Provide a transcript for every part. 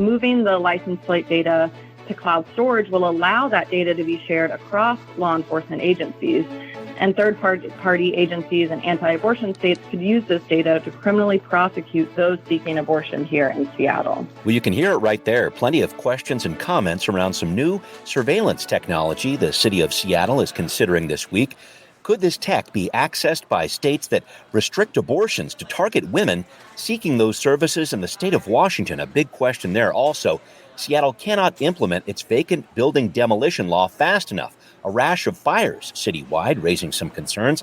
moving the license plate data to cloud storage will allow that data to be shared across law enforcement agencies. And third-party agencies and anti-abortion states could use this data to criminally prosecute those seeking abortion here in Seattle. Well, you can hear it right there. Plenty of questions and comments around some new surveillance technology the city of Seattle is considering this week. Could this tech be accessed by states that restrict abortions to target women seeking those services in the state of Washington? A big question there. Also, Seattle cannot implement its vacant building demolition law fast enough. A rash of fires citywide, raising some concerns.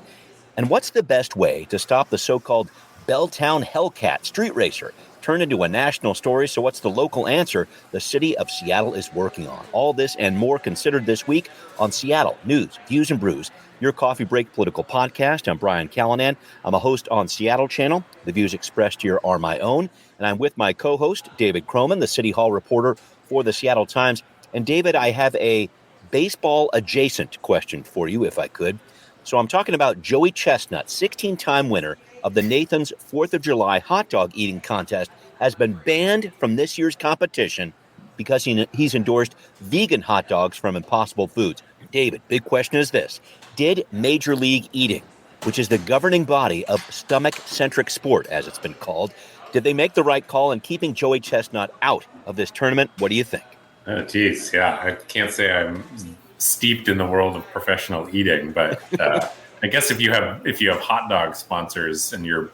And what's the best way to stop the so-called Belltown Hellcat street racer turned into a national story? So what's the local answer the city of Seattle is working on? All this and more considered this week on Seattle News, Views and Brews, your coffee break political podcast. I'm Brian Callanan. I'm a host on Seattle Channel. The views expressed here are my own. And I'm with my co-host, David Croman, the City Hall reporter for the Seattle Times. And David, I have a baseball adjacent question for you, if I could. So I'm talking about Joey Chestnut, 16-time winner of the Nathan's 4th of July hot dog eating contest, has been banned from this year's competition because he's endorsed vegan hot dogs from Impossible Foods. David, big question is this. Did Major League Eating, which is the governing body of stomach-centric sport, as it's been called, did they make the right call in keeping Joey Chestnut out of this tournament? What do you think? Oh, geez, yeah. I can't say I'm steeped in the world of professional eating, but I guess if you have hot dog sponsors and your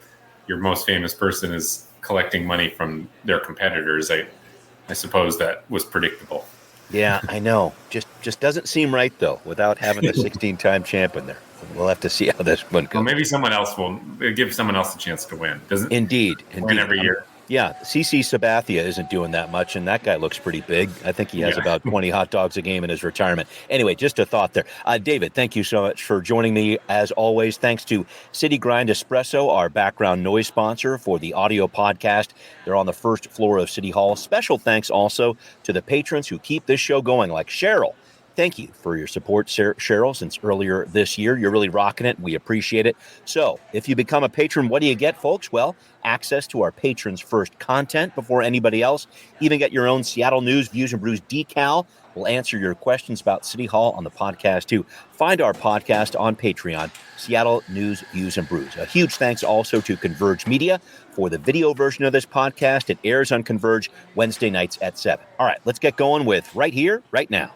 most famous person is collecting money from their competitors, I suppose that was predictable. Yeah, I know. Just doesn't seem right, though, without having a 16-time champion there. We'll have to see how this one goes. Well, maybe someone else will give someone else a chance to win. Doesn't Indeed. Win every year. Yeah, CC Sabathia isn't doing that much, and that guy looks pretty big. I think he has about 20 hot dogs a game in his retirement. Anyway, just a thought there. David, thank you so much for joining me, as always. Thanks to City Grind Espresso, our background noise sponsor for the audio podcast. They're on the first floor of City Hall. Special thanks also to the patrons who keep this show going, like Cheryl. Thank you for your support, Cheryl, since earlier this year. You're really rocking it. We appreciate it. So if you become a patron, what do you get, folks? Well, access to our patrons' first content before anybody else. Even get your own Seattle News, Views and Brews decal. We'll answer your questions about City Hall on the podcast, too. Find our podcast on Patreon, Seattle News, Views and Brews. A huge thanks also to Converge Media for the video version of this podcast. It airs on Converge Wednesday nights at 7. All right, let's get going with Right Here, Right Now.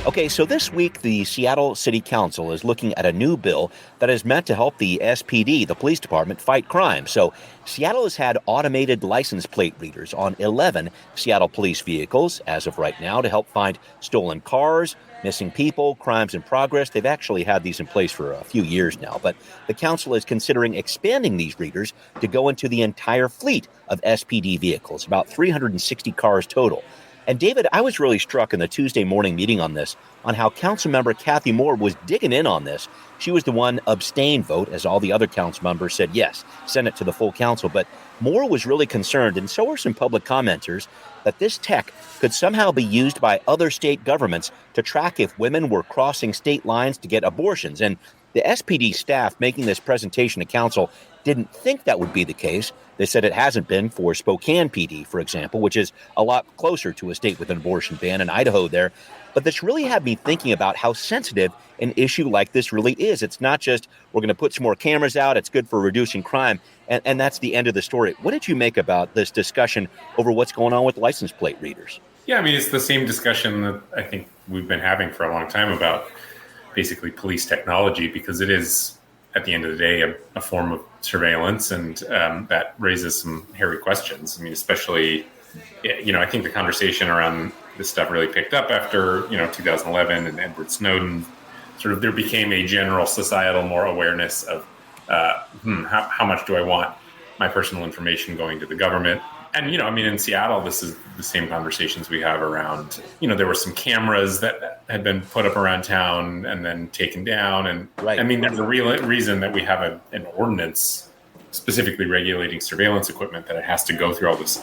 Okay, so this week, the Seattle City Council is looking at a new bill that is meant to help the SPD, the police department, fight crime. So Seattle has had automated license plate readers on 11 Seattle police vehicles as of right now to help find stolen cars, missing people, crimes in progress. They've actually had these in place for a few years now, but the council is considering expanding these readers to go into the entire fleet of SPD vehicles, about 360 cars total. And David, I was really struck in the Tuesday morning meeting on this, on how Councilmember Kathy Moore was digging in on this. She was the one abstain vote, as all the other council members said yes, send it to the full council. But Moore was really concerned, and so were some public commenters, that this tech could somehow be used by other state governments to track if women were crossing state lines to get abortions. And the SPD staff making this presentation to council didn't think that would be the case. They said it hasn't been for Spokane PD, for example, which is a lot closer to a state with an abortion ban in Idaho there. But this really had me thinking about how sensitive an issue like this really is. It's not just we're going to put some more cameras out, it's good for reducing crime, and that's the end of the story. What did you make about this discussion over what's going on with license plate readers? Yeah, I mean, it's the same discussion that I think we've been having for a long time about basically police technology, because it is, at the end of the day, a form of surveillance, and that raises some hairy questions. I mean, especially, I think the conversation around this stuff really picked up after, 2011 and Edward Snowden. Sort of there became a general societal more awareness of how much do I want my personal information going to the government? And, in Seattle, this is the same conversations we have around, there were some cameras that had been put up around town and then taken down. And right. I mean, there's a real reason that we have an ordinance specifically regulating surveillance equipment, that it has to go through all this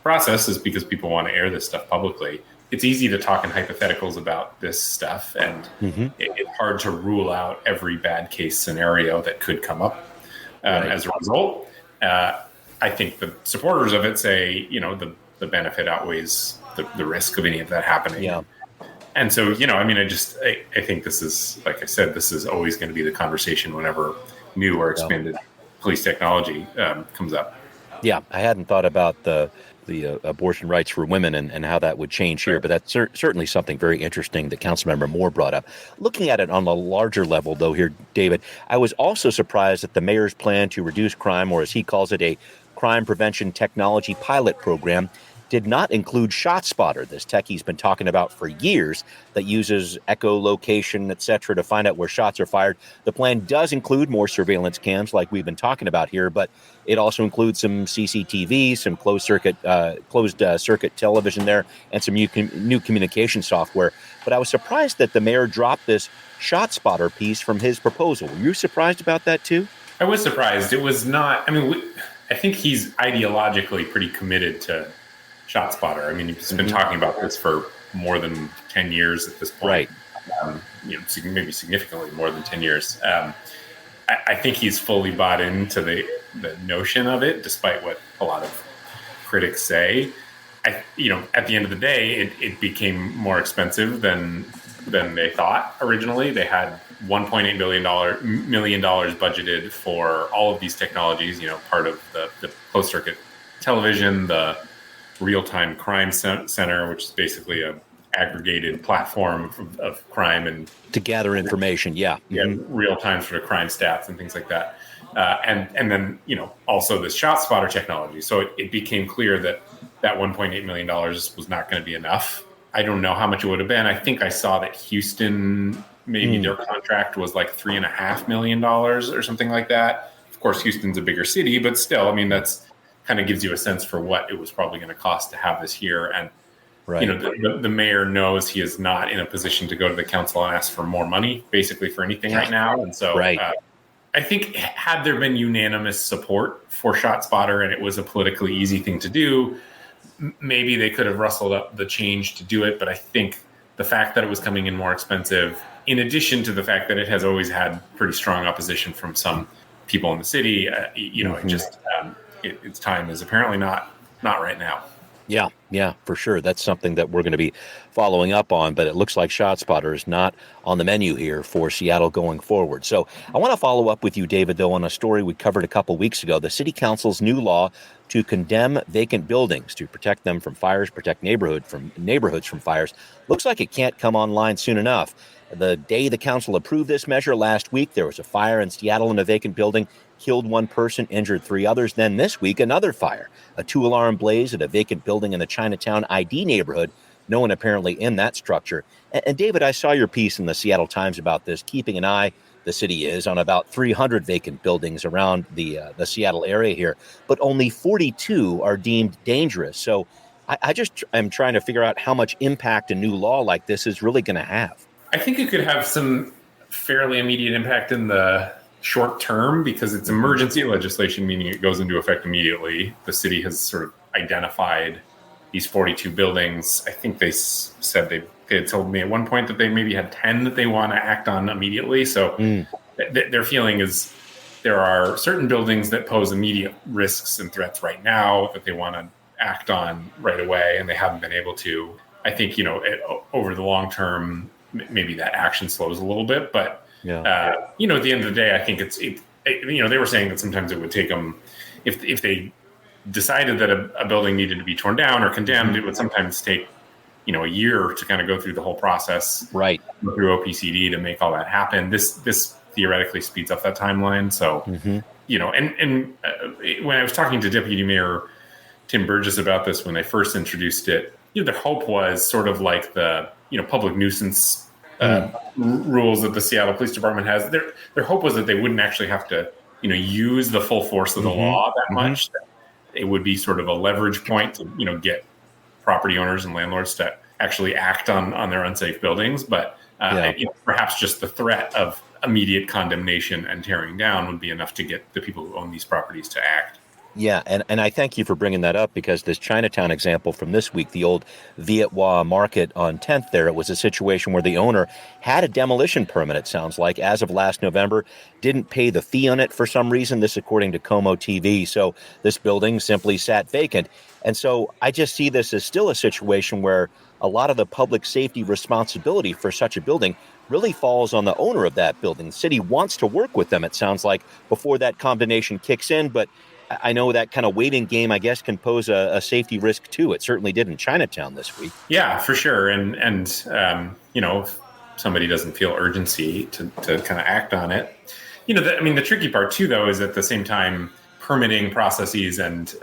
process, is because people want to air this stuff publicly. It's easy to talk in hypotheticals about this stuff, and it's hard to rule out every bad case scenario that could come up as a result. I think the supporters of it say, the benefit outweighs the risk of any of that happening. Yeah. And so, I think this is, like I said, this is always going to be the conversation whenever new or expanded police technology comes up. Yeah, I hadn't thought about the abortion rights for women and how that would change here, but that's certainly something very interesting that Councilmember Moore brought up. Looking at it on a larger level, though, here, David, I was also surprised at the mayor's plan to reduce crime, or as he calls it, a crime prevention technology pilot program, did not include ShotSpotter, this tech he's been talking about for years that uses echolocation, et cetera, to find out where shots are fired. The plan does include more surveillance cams like we've been talking about here, but it also includes some CCTV, some closed circuit television there, and some new communication software. But I was surprised that the mayor dropped this ShotSpotter piece from his proposal. Were you surprised about that too? I was surprised. It was not. I think he's ideologically pretty committed to ShotSpotter. He's been talking about this for more than 10 years at this point. Right. Maybe significantly more than 10 years. I think he's fully bought into the notion of it, despite what a lot of critics say. At the end of the day, it became more expensive than they thought originally. They had $1.8 million budgeted for all of these technologies. Part of the closed circuit television, the real-time crime center, which is basically a aggregated platform of crime and to gather information. Real-time sort of crime stats and things like that. And then, also this ShotSpotter technology. So it became clear that $1.8 million was not going to be enough. I don't know how much it would have been. I think I saw that Houston, maybe their contract was like $3.5 million or something like that. Of course, Houston's a bigger city, but still, that's kind of gives you a sense for what it was probably going to cost to have this here. And, right. The mayor knows he is not in a position to go to the council and ask for more money, basically for anything right now. And so I think had there been unanimous support for ShotSpotter and it was a politically easy thing to do, maybe they could have rustled up the change to do it. But I think the fact that it was coming in more expensive, in addition to the fact that it has always had pretty strong opposition from some people in the city, it just its time is apparently not right now. Yeah, for sure. That's something that we're going to be following up on, but it looks like ShotSpotter is not on the menu here for Seattle going forward. So I want to follow up with you, David, though, on a story we covered a couple weeks ago. The City Council's new law to condemn vacant buildings to protect them from fires, protect neighborhoods from fires, looks like it can't come online soon enough. The day the council approved this measure last week, there was a fire in Seattle in a vacant building, killed one person, injured three others. Then this week, another fire, a 2-alarm blaze at a vacant building in the Chinatown ID neighborhood. No one apparently in that structure. And David, I saw your piece in the Seattle Times about this, keeping an eye, the city is, on about 300 vacant buildings around the Seattle area here, but only 42 are deemed dangerous. So I just am trying to figure out how much impact a new law like this is really going to have. I think it could have some fairly immediate impact in the short term because it's emergency legislation, meaning it goes into effect immediately. The city has sort of identified these 42 buildings. I think they said they had told me at one point that they maybe had 10 that they want to act on immediately. So their feeling is there are certain buildings that pose immediate risks and threats right now that they want to act on right away, and they haven't been able to. I think, over the long term, maybe that action slows a little bit, but at the end of the day, I think they were saying that sometimes it would take them, if they decided that a building needed to be torn down or condemned, it would sometimes take, a year to kind of go through the whole process, right, through OPCD to make all that happen. This theoretically speeds up that timeline. So, when I was talking to Deputy Mayor Tim Burgess about this, when they first introduced it, the hope was sort of like the, public nuisance rules that the Seattle Police Department has. Their hope was that they wouldn't actually have to, use the full force of the law that much. That it would be sort of a leverage point to, get property owners and landlords to actually act on their unsafe buildings. But perhaps just the threat of immediate condemnation and tearing down would be enough to get the people who own these properties to act. Yeah, and I thank you for bringing that up because this Chinatown example from this week, the old Viet Hoa market on 10th there, it was a situation where the owner had a demolition permit, it sounds like, as of last November, didn't pay the fee on it for some reason, this according to Como TV. So this building simply sat vacant. And so I just see this as still a situation where a lot of the public safety responsibility for such a building really falls on the owner of that building. The city wants to work with them, it sounds like, before that condemnation kicks in, but I know that kind of waiting game, I guess, can pose a safety risk too. It certainly did in Chinatown this week. Yeah, for sure. And if somebody doesn't feel urgency to kind of act on it, the tricky part too, though, is at the same time permitting processes and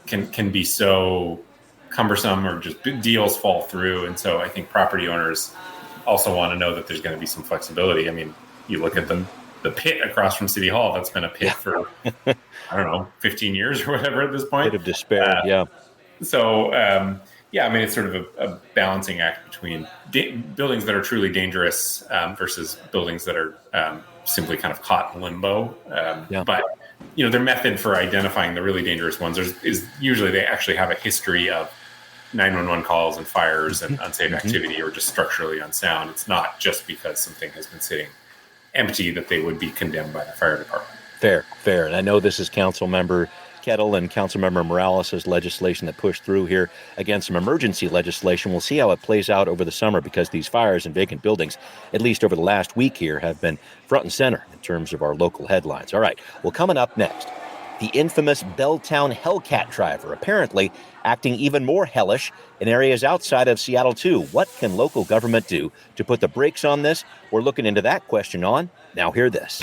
can be so cumbersome, or just deals fall through. And so I think property owners also want to know that there's going to be some flexibility. I mean, you look at the pit across from City Hall, that's been a pit for, 15 years or whatever at this point. Pit of despair, yeah. So, it's sort of a balancing act between buildings that are truly dangerous versus buildings that are simply kind of caught in limbo. But, their method for identifying the really dangerous ones is usually they actually have a history of 911 calls and fires and unsafe activity, or just structurally unsound. It's not just because something has been sitting empty that they would be condemned by the fire department. Fair. And I know this is Councilmember Kettle and Councilmember Morales' legislation that pushed through here against some emergency legislation. We'll see how it plays out over the summer, because these fires in vacant buildings, at least over the last week here, have been front and center in terms of our local headlines. All right, well, coming up next, the infamous Belltown Hellcat driver apparently acting even more hellish in areas outside of Seattle, too. What can local government do to put the brakes on this? We're looking into that question on Now Hear This.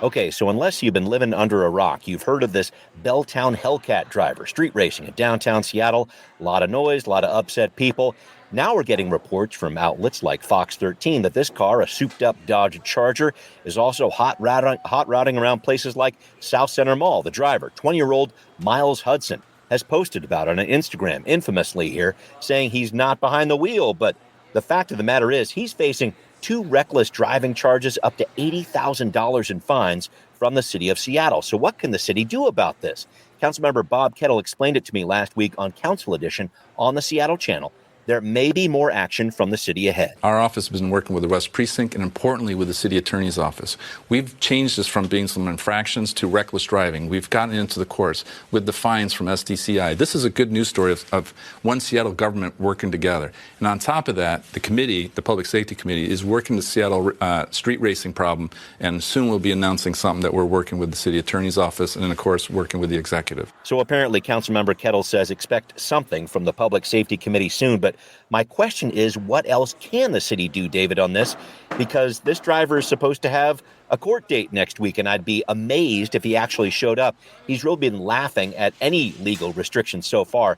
Okay, so unless you've been living under a rock, you've heard of this Belltown Hellcat driver, street racing in downtown Seattle. A lot of noise, a lot of upset people. Now we're getting reports from outlets like Fox 13 that this car, a souped-up Dodge Charger, is also hot routing around places like South Center Mall. The driver, 20-year-old Miles Hudson, has posted about it on Instagram, infamously here, saying he's not behind the wheel. But the fact of the matter is he's facing 2 reckless driving charges, up to $80,000 in fines from the city of Seattle. So what can the city do about this? Councilmember Bob Kettle explained it to me last week on Council Edition on the Seattle Channel. There may be more action from the city ahead. Our office has been working with the West Precinct and, importantly, with the city attorney's office. We've changed this from being some infractions to reckless driving. We've gotten into the courts with the fines from SDCI. This is a good news story of one Seattle government working together. And on top of that, the committee, the Public Safety Committee, is working the Seattle street racing problem. And soon we'll be announcing something that we're working with the city attorney's office and, of course, working with the executive. So apparently, Councilmember Kettle says expect something from the Public Safety Committee soon. But my question is, what else can the city do, David, on this? Because this driver is supposed to have a court date next week, and I'd be amazed if he actually showed up. He's really been laughing at any legal restrictions so far.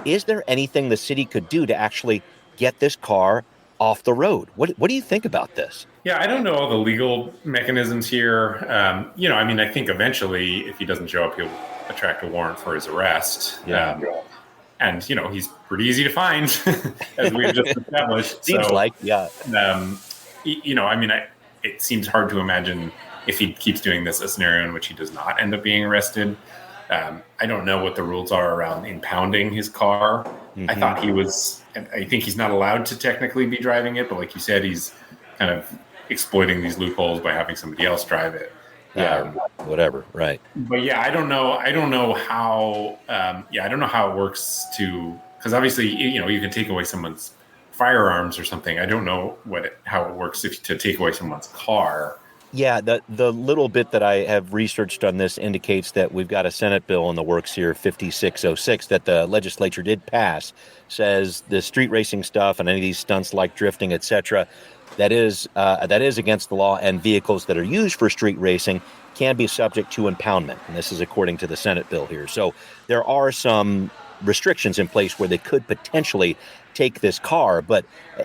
Is there anything the city could do to actually get this car off the road? What do you think about this? Yeah, I don't know all the legal mechanisms here. I think eventually, if he doesn't show up, he'll attract a warrant for his arrest. Yeah. And, he's pretty easy to find, as we've just established. Seems like, yeah. It seems hard to imagine, if he keeps doing this, a scenario in which he does not end up being arrested. I don't know what the rules are around impounding his car. Mm-hmm. I think he's not allowed to technically be driving it, but like you said, he's kind of exploiting these loopholes by having somebody else drive it. Yeah, whatever, right. But yeah, I don't know how it works because obviously, you can take away someone's firearms or something. I don't know how it works to take away someone's car. Yeah, the little bit that I have researched on this indicates that we've got a Senate bill in the works here, 5606, that the legislature did pass, says the street racing stuff and any of these stunts like drifting, etc., that is against the law, and vehicles that are used for street racing can be subject to impoundment. And this is according to the Senate bill here. So there are some restrictions in place where they could potentially take this car. But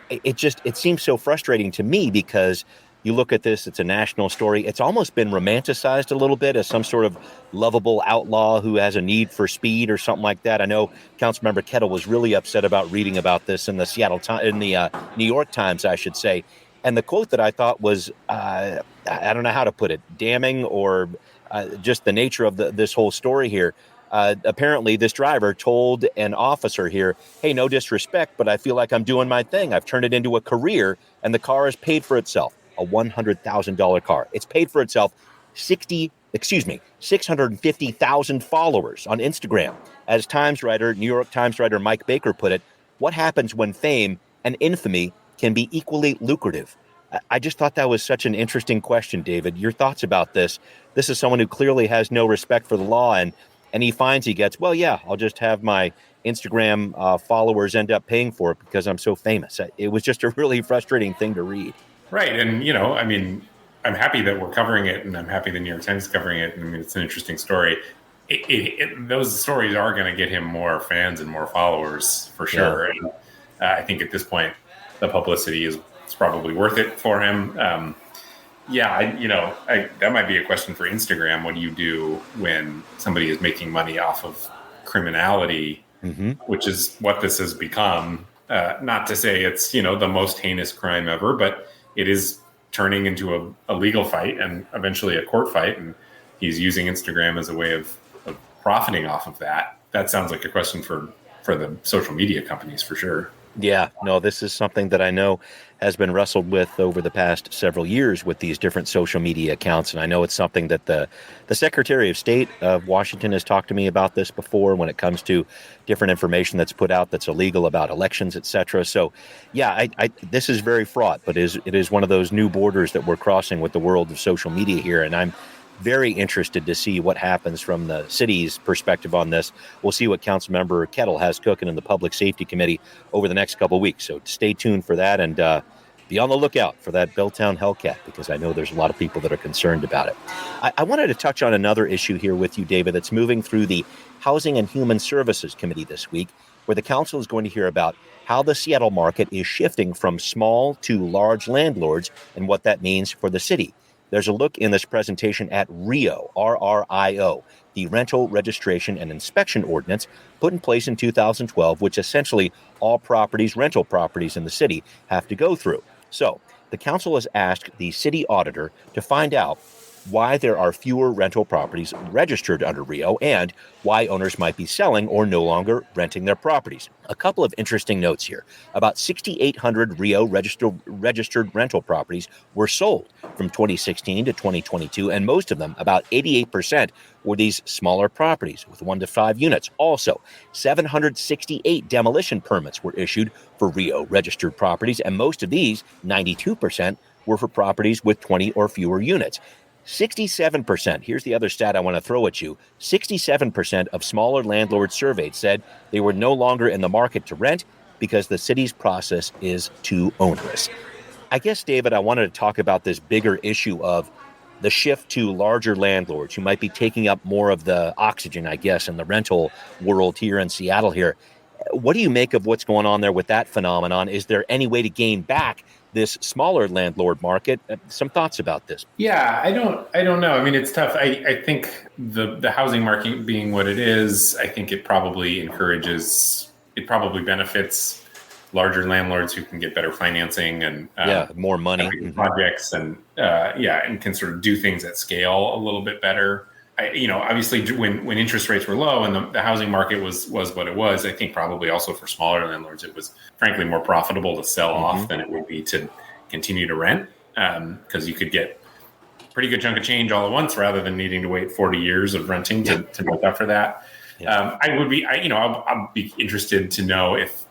it seems so frustrating to me because you look at this, it's a national story. It's almost been romanticized a little bit as some sort of lovable outlaw who has a need for speed or something like that. I know Councilmember Kettle was really upset about reading about this in the New York Times, I should say. And the quote that I thought was, I don't know how to put it, damning or just the nature of this whole story here. Apparently, this driver told an officer here, hey, no disrespect, but I feel like I'm doing my thing. I've turned it into a career, and the car has paid for itself. A $100,000 car. It's paid for itself. 650,000 followers on Instagram. As New York Times writer Mike Baker put it, what happens when fame and infamy can be equally lucrative? I just thought that was such an interesting question, David. Your thoughts about this? This is someone who clearly has no respect for the law, and he finds he gets, well, yeah, I'll just have my Instagram followers end up paying for it because I'm so famous. It was just a really frustrating thing to read. Right. And, I mean, I'm happy that we're covering it, and I'm happy the New York Times is covering it. I mean, it's an interesting story. Those stories are going to get him more fans and more followers for sure. Yeah. And I think at this point, the publicity is probably worth it for him. That might be a question for Instagram. What do you do when somebody is making money off of criminality, which is what this has become? Not to say it's, the most heinous crime ever, but it is turning into a legal fight and eventually a court fight. And he's using Instagram as a way of profiting off of that. That sounds like a question for the social media companies for sure. Yeah, no, this is something that I know has been wrestled with over the past several years with these different social media accounts. And I know it's something that the Secretary of State of Washington has talked to me about this before when it comes to different information that's put out that's illegal about elections, et cetera. So, yeah, this is very fraught, but it is one of those new borders that we're crossing with the world of social media here. And I'm very interested to see what happens from the city's perspective on this. We'll see what Councilmember Kettle has cooking in the Public Safety Committee over the next couple of weeks. So stay tuned for that, and be on the lookout for that Belltown Hellcat, because I know there's a lot of people that are concerned about it. I wanted to touch on another issue here with you, David, that's moving through the Housing and Human Services Committee this week, where the council is going to hear about how the Seattle market is shifting from small to large landlords and what that means for the city. There's a look in this presentation at RIO, R-R-I-O, the Rental Registration and Inspection Ordinance put in place in 2012, which essentially all rental properties in the city have to go through. So the council has asked the city auditor to find out why there are fewer rental properties registered under RIO and why owners might be selling or no longer renting their properties. A couple of interesting notes here. About 6,800 RIO registered rental properties were sold from 2016 to 2022, and most of them, about 88%, were these smaller properties with 1 to 5 units. Also, 768 demolition permits were issued for RIO registered properties, and most of these, 92%, were for properties with 20 or fewer units. 67%, here's the other stat I want to throw at you, 67% of smaller landlords surveyed said they were no longer in the market to rent because the city's process is too onerous. I guess, David, I wanted to talk about this bigger issue of the shift to larger landlords who might be taking up more of the oxygen, I guess, in the rental world here in Seattle here. What do you make of what's going on there with that phenomenon? Is there any way to gain back this smaller landlord market? Some thoughts about this? Yeah, I don't know. I mean, it's tough. I think the housing market being what it is, I think it probably benefits larger landlords who can get better financing and more money projects and can sort of do things at scale a little bit better. Obviously when interest rates were low and the housing market was what it was, I think probably also for smaller landlords, it was frankly more profitable to sell off than it would be to continue to rent, because you could get a pretty good chunk of change all at once rather than needing to wait 40 years of renting to make up for that. Yeah. I'll be interested to know if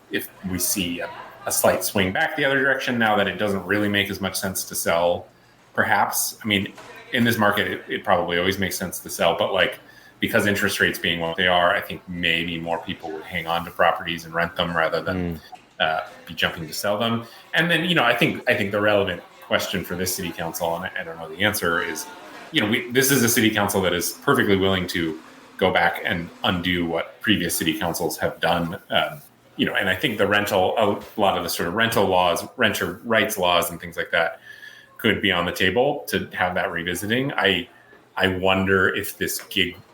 we see a slight swing back the other direction now that it doesn't really make as much sense to sell, perhaps. I mean, in this market, it probably always makes sense to sell, but because interest rates being what they are, I think maybe more people would hang on to properties and rent them rather than be jumping to sell them. And then, I think the relevant question for this city council, and I don't know the answer, is, this is a city council that is perfectly willing to go back and undo what previous city councils have done. And I think a lot of the sort of rental laws, renter rights laws and things like that could be on the table to have that revisiting. I wonder if this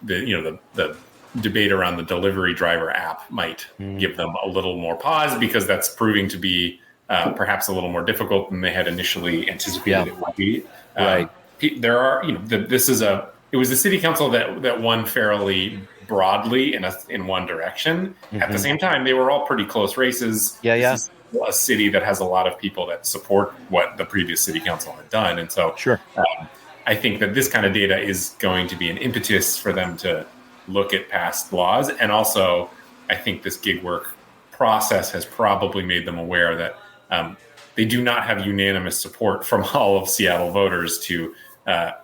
the debate around the delivery driver app might give them a little more pause, because that's proving to be perhaps a little more difficult than they had initially anticipated it would be. Right. There are, this is a it was the city council that won fairly broadly in one direction. Mm-hmm. At the same time, they were all pretty close races. Yeah. This is a city that has a lot of people that support what the previous city council had done. And so sure. I think that this kind of data is going to be an impetus for them to look at past laws. And also, I think this gig work process has probably made them aware that they do not have unanimous support from all of Seattle voters to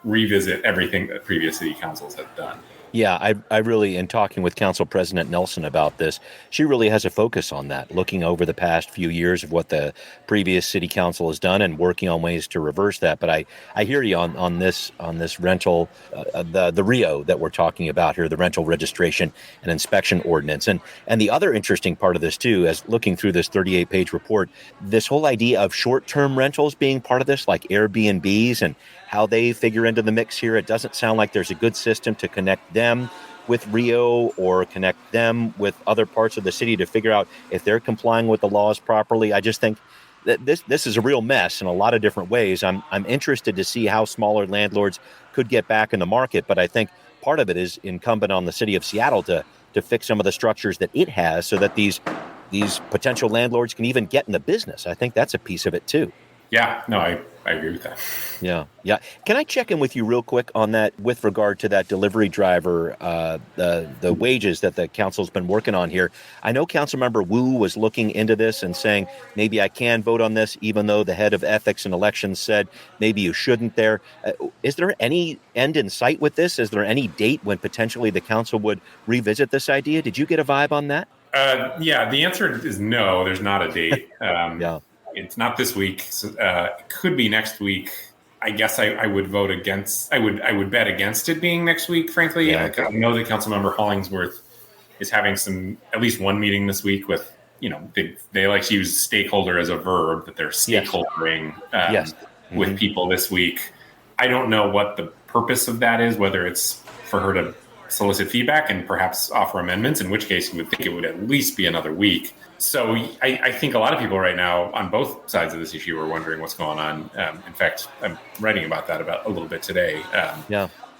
revisit everything that previous city councils have done. Yeah, I really, in talking with Council President Nelson about this, she really has a focus on that, looking over the past few years of what the previous city council has done and working on ways to reverse that. But I hear you on this rental, the RIO that we're talking about here, the rental registration and inspection ordinance. And the other interesting part of this, too, as looking through this 38-page report, this whole idea of short-term rentals being part of this, like Airbnbs and how they figure into the mix here. It doesn't sound like there's a good system to connect them with Rio or connect them with other parts of the city to figure out if they're complying with the laws properly. I just think that this is a real mess in a lot of different ways. I'm interested to see how smaller landlords could get back in the market, but I think part of it is incumbent on the city of Seattle to fix some of the structures that it has so that these potential landlords can even get in the business. I think that's a piece of it too. Yeah, no, I agree with that. Yeah. Can I check in with you real quick on that with regard to that delivery driver, the wages that the council's been working on here? I know Councilmember Wu was looking into this and saying, maybe I can vote on this, even though the head of ethics and elections said maybe you shouldn't there. Is there any end in sight with this? Is there any date when potentially the council would revisit this idea? Did you get a vibe on that? Yeah, the answer is no, there's not a date. Yeah. It's not this week. So, it could be next week. I guess I would vote against. I would bet against it being next week. Frankly, yeah. I know that Councilmember Hollingsworth is having at least one meeting this week with. They like to use stakeholder as a verb, that they're stakeholdering with people this week. I don't know what the purpose of that is. Whether it's for her to solicit feedback and perhaps offer amendments, in which case you would think it would at least be another week. So I think a lot of people right now on both sides of this issue are wondering what's going on. In fact, I'm writing about that a little bit today.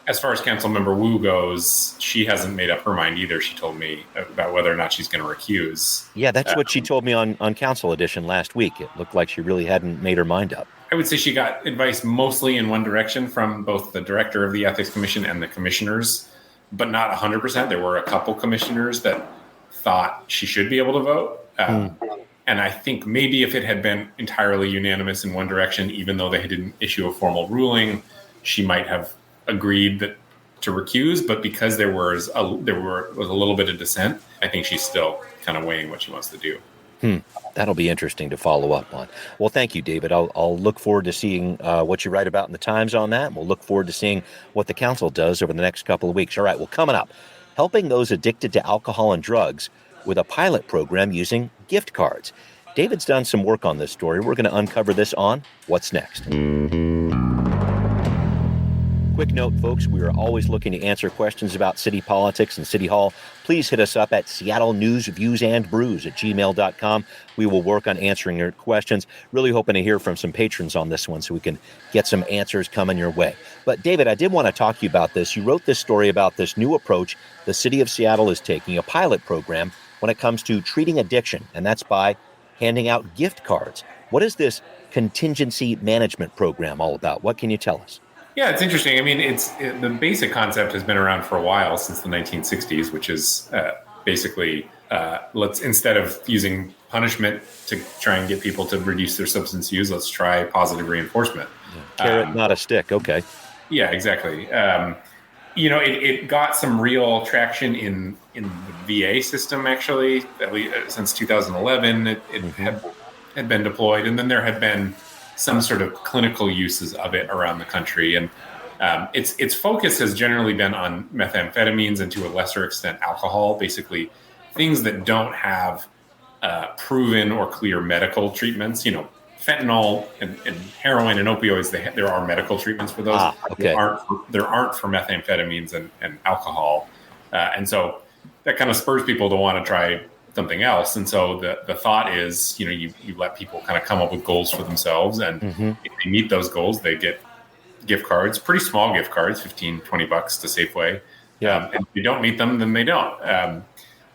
As far as Councilmember Wu goes, she hasn't made up her mind either. She told me about whether or not she's going to recuse. Yeah, that's what she told me on Council Edition last week. It looked like she really hadn't made her mind up. I would say she got advice mostly in one direction from both the director of the Ethics Commission and the commissioners, but not 100%. There were a couple commissioners that thought she should be able to vote. And I think maybe if it had been entirely unanimous in one direction, even though they didn't issue a formal ruling, she might have agreed to recuse. But because there was a little bit of dissent, I think she's still kind of weighing what she wants to do. That'll be interesting to follow up on. Well, thank you, David. I'll look forward to seeing what you write about in the Times on that. And we'll look forward to seeing what the council does over the next couple of weeks. All right, well, coming up, helping those addicted to alcohol and drugs with a pilot program using gift cards. David's done some work on this story. We're going to uncover this on What's Next. Quick note, folks, we are always looking to answer questions about city politics and City Hall. Please hit us up at seattlenewsviewsandbrews@gmail.com. We will work on answering your questions. Really hoping to hear from some patrons on this one so we can get some answers coming your way. But David, I did want to talk to you about this. You wrote this story about this new approach the city of Seattle is taking, a pilot program when it comes to treating addiction, and that's by handing out gift cards. What is this contingency management program all about? What can you tell us? Yeah, it's interesting. I mean, the basic concept has been around for a while, since the 1960s, which is basically let's, instead of using punishment to try and get people to reduce their substance use, let's try positive reinforcement. Carrot, not a stick. Okay. Yeah, exactly. It got some real traction in the VA system, actually, at least since 2011. It had been deployed, and then there had been some sort of clinical uses of it around the country. And its focus has generally been on methamphetamines and to a lesser extent alcohol, basically things that don't have proven or clear medical treatments. Fentanyl and heroin and opioids, there are medical treatments for those. Okay. There aren't for methamphetamines and alcohol. And so that kind of spurs people to want to try something else. And so the thought is, you let people kind of come up with goals for themselves. And if they meet those goals, they get gift cards, pretty small gift cards, $15, $20 to Safeway. Yeah. And if you don't meet them, then they don't.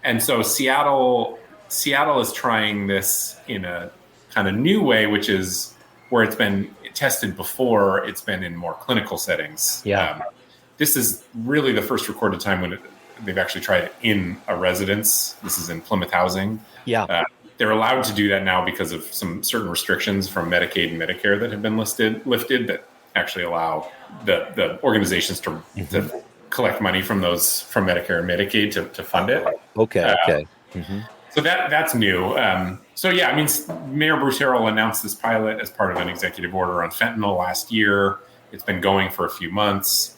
And so Seattle is trying this in a kind of new way, which is where it's been tested before. It's been in more clinical settings. Yeah. This is really the first recorded time when they've actually tried it in a residence. This is in Plymouth Housing. Yeah. They're allowed to do that now because of some certain restrictions from Medicaid and Medicare that have been lifted that actually allow the organizations to collect money from Medicare and Medicaid to fund it. Okay. So that's new. So yeah, I mean, Mayor Bruce Harrell announced this pilot as part of an executive order on fentanyl last year. It's been going for a few months.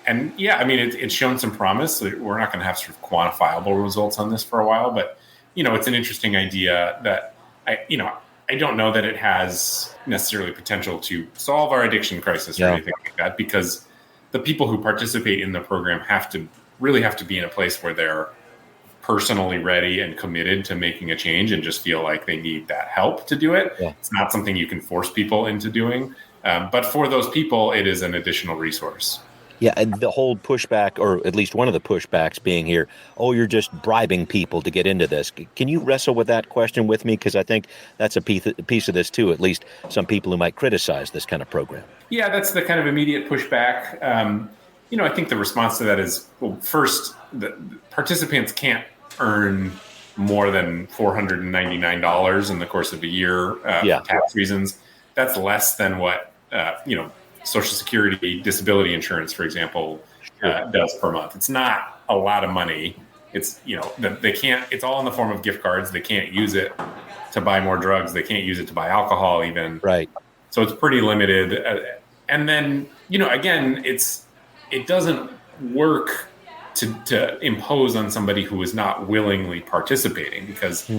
And yeah, I mean, it's shown some promise. We're not going to have sort of quantifiable results on this for a while, but it's an interesting idea that I don't know that it has necessarily potential to solve our addiction crisis or anything like that, because the people who participate in the program have to be in a place where they're personally ready and committed to making a change and just feel like they need that help to do it. Yeah. It's not something you can force people into doing. But for those people, it is an additional resource. Yeah, and the whole pushback, or at least one of the pushbacks being here, you're just bribing people to get into this. Can you wrestle with that question with me? Because I think that's a piece of this too, at least some people who might criticize this kind of program. Yeah, that's the kind of immediate pushback. I think the response to that is, well, first, the participants can't earn more than $499 in the course of a year for tax reasons. That's less than what, Social Security disability insurance, for example, does per month. It's not a lot of money. It's, they can't, it's all in the form of gift cards. They can't use it to buy more drugs. They can't use it to buy alcohol even. Right. So it's pretty limited. And then, again, it doesn't work to impose on somebody who is not willingly participating, because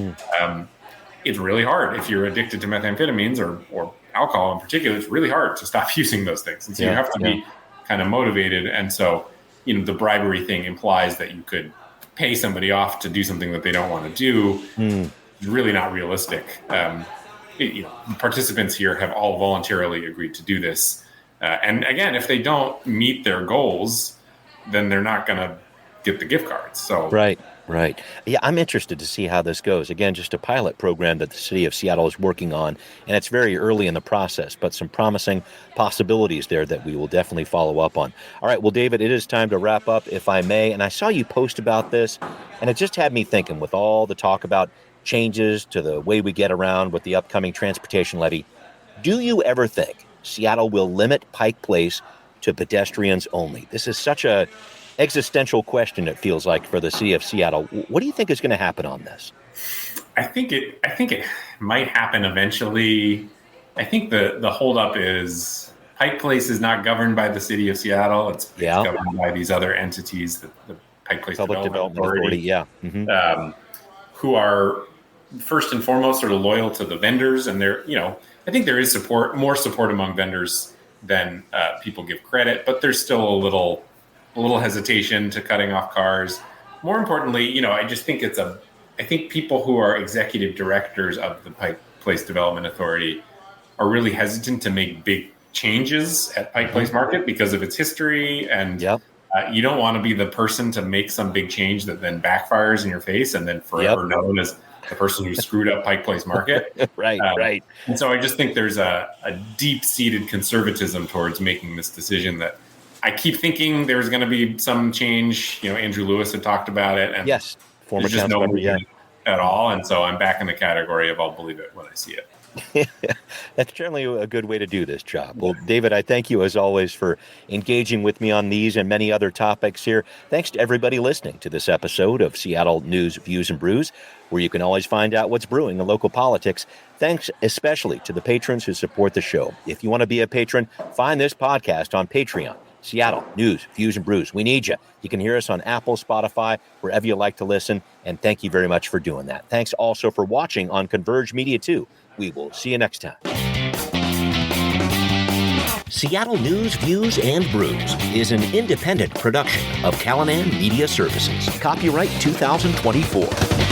it's really hard. If you're addicted to methamphetamines or alcohol in particular, it's really hard to stop using those things. And so you have to be kind of motivated. And so, the bribery thing implies that you could pay somebody off to do something that they don't want to do. It's really not realistic. The participants here have all voluntarily agreed to do this. And again, if they don't meet their goals, then they're not going to get the gift cards. So Right. Yeah, I'm interested to see how this goes. Again, just a pilot program that the city of Seattle is working on, and it's very early in the process, but some promising possibilities there that we will definitely follow up on. All right, well, David, it is time to wrap up, if I may, and I saw you post about this, and it just had me thinking, with all the talk about changes to the way we get around with the upcoming transportation levy, do you ever think Seattle will limit Pike Place to pedestrians only? This is such a existential question, it feels like, for the city of Seattle. What do you think is going to happen on this? I think it might happen eventually. I think the holdup is Pike Place is not governed by the city of Seattle. It's governed by these other entities, the Pike Place Public Development Authority. Who are first and foremost sort of loyal to the vendors, and they're, I think there is more support among vendors than people give credit, but there's still a little hesitation to cutting off cars. More importantly, I just think I think people who are executive directors of the Pike Place Development Authority are really hesitant to make big changes at Pike Place Market because of its history. And you don't want to be the person to make some big change that then backfires in your face and then forever known as the person who screwed up Pike Place Market. Right. And so I just think there's a deep-seated conservatism towards making this decision that I keep thinking there's going to be some change. Andrew Lewis had talked about it. And former there's just no movement at all. And so I'm back in the category of I'll believe it when I see it. That's generally a good way to do this job. Well, David, I thank you as always for engaging with me on these and many other topics here. Thanks to everybody listening to this episode of Seattle News, Views, and Brews, where you can always find out what's brewing in local politics. Thanks especially to the patrons who support the show. If you want to be a patron, find this podcast on Patreon. Seattle News, Views, and Brews. We need you. You can hear us on Apple, Spotify, wherever you like to listen. And thank you very much for doing that. Thanks also for watching on Converge Media, too. We will see you next time. Seattle News, Views, and Brews is an independent production of Callanan Media Services. Copyright 2024.